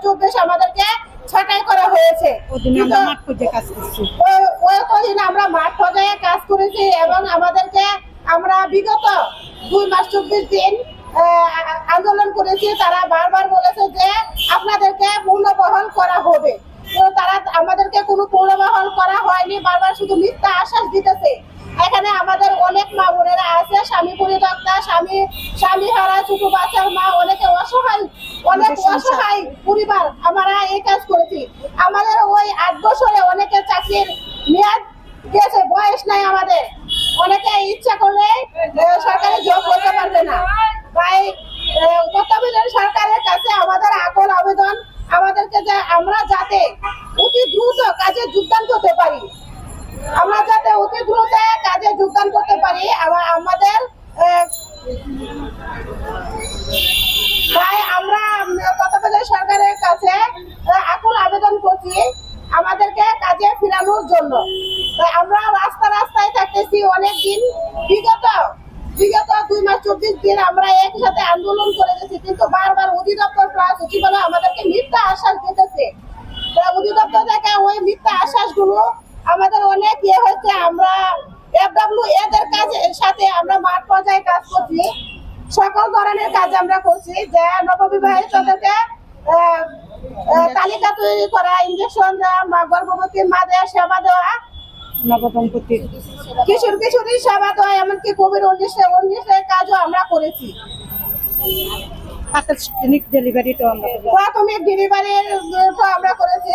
24 আমাদেরকে ছাঁটাই করা হয়েছে। আমরা মাঠ পর্যায়ে কাজ করেছি এবং আমাদেরকে আমরা বিগত 2 মাস 24 দিন আন্দোলন করেছি। তারা বারবার বলেছে যে আপনাদেরকে পুনর্বহাল করা হবে, তো তারা আমাদেরকে কোনো পুনর্বহাল করা হয়নি, বারবার শুধু মিথ্যা আশ্বাস দিতেছে। এখানে আমাদের অনেক মা বোনেরা আছে, স্বামী পরিত্যক্তা, স্বামী হারা, ছোট বাচ্চার মা, অনেক অসহায় পরিবার। আমরা এই কাজ করেছি। আমাদের ওই 8 বছরে অনেকে চাকরির মেয়াদ গেছে, বয়স নাই আমাদের। অনেকে ইচ্ছা করলে সরকারি জব করতে পারবে না। তাই তত্ত্বাবধায়ক সরকারের কাছে আমাদের আকুল আবেদন, আমাদেরকে যে আমরা যাতে অতি দ্রুত কাজে যোগদান করতে পারি, আমাদের তাই আমরা তত্ত্বাবধায়ক সরকারের কাছে আকুল আবেদন করছি আমাদেরকে কাজে ফেরানোর জন্য। তাই আমরা রাস্তায় থাকতেছি অনেকদিন, বিগত 2 মাস 24 দিন আমরা একসাথে আন্দোলন করে গেছি, কিন্তু বারবার অধিদপ্তর প্লাস সচিবালয় আমাদেরকে মিথ্যা আশ্বাস দিতেছে। অধিদপ্তর থেকে ওই মিথ্যা আশ্বাসগুলো আমাদের অনেক হচ্ছে। আমরা এদের কাজের সাথে আমরা মাঠ পর্যায়ে কাজ করছি, সকল ধরনের কাজ আমরা করছি। যে নববিবাহিতদেরকে তালিকা তৈরি করা, ইঞ্জেকশন দেওয়া, গর্ভবতী মাদের সেবা দেওয়া, নবদম্পতির কিশোরী সেবা দেওয়া, এমনকি কোভিড-19 কাজও আমরা করেছি। প্রাথমিক ডেলিভারিটাও আমরা প্রাথমিক ডেলিভারির আমরা করেছি।